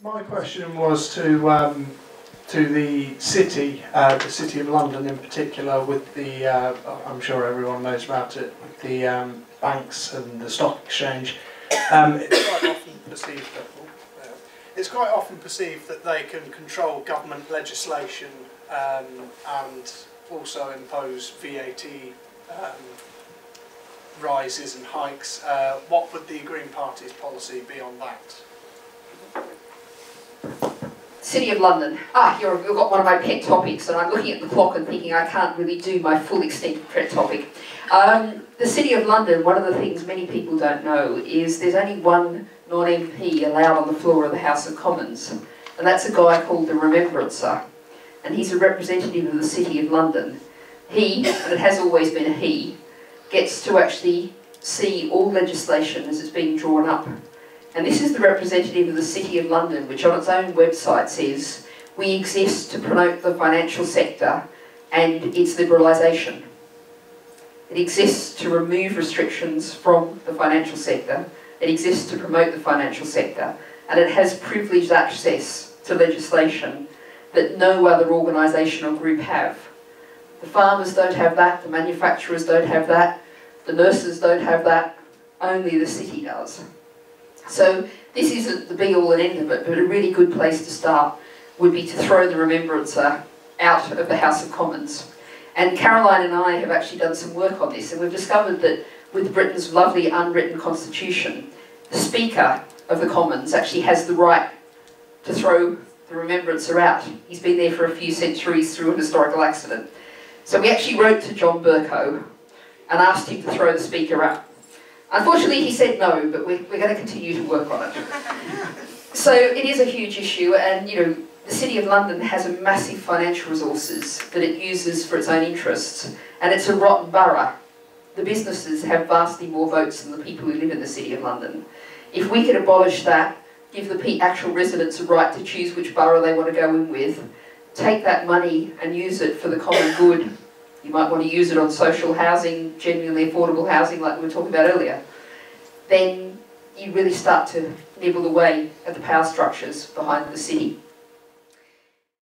My question was to the city of London in particular, with the I'm sure everyone knows about it, with the banks and the stock exchange. It's quite often perceived that they can control government legislation and also impose VAT rises and hikes. What would the Green Party's policy be on that? City of London. You've got one of my pet topics, and I'm looking at the clock and thinking I can't really do my full extent of pet topic. The City of London, one of the things many people don't know is there's only one non-MP allowed on the floor of the House of Commons, and that's a guy called the Remembrancer, and he's a representative of the City of London. He, and it has always been a he, gets to actually see all legislation as it's being drawn up. And this is the representative of the City of London, which on its own website says, we exist to promote the financial sector and its liberalisation. It exists to remove restrictions from the financial sector. It exists to promote the financial sector. And it has privileged access to legislation that no other organisation or group have. The farmers don't have that, the manufacturers don't have that, the nurses don't have that, only the city does. So this isn't the be-all and end of it, but a really good place to start would be to throw the Remembrancer out of the House of Commons. And Caroline and I have actually done some work on this, and we've discovered that with Britain's lovely unwritten constitution, the Speaker of the Commons actually has the right to throw the Remembrancer out. He's been there for a few centuries through a historical accident. So we actually wrote to John Bercow and asked him to throw the Speaker out. Unfortunately, he said no, but we're going to continue to work on it. So it is a huge issue, and the City of London has a massive financial resources that it uses for its own interests, and it's a rotten borough. The businesses have vastly more votes than the people who live in the City of London. If we could abolish that, give the actual residents a right to choose which borough they want to go in with, take that money and use it for the common good. You might want to use it on social housing, genuinely affordable housing like we were talking about earlier. Then you really start to nibble away at the power structures behind the city.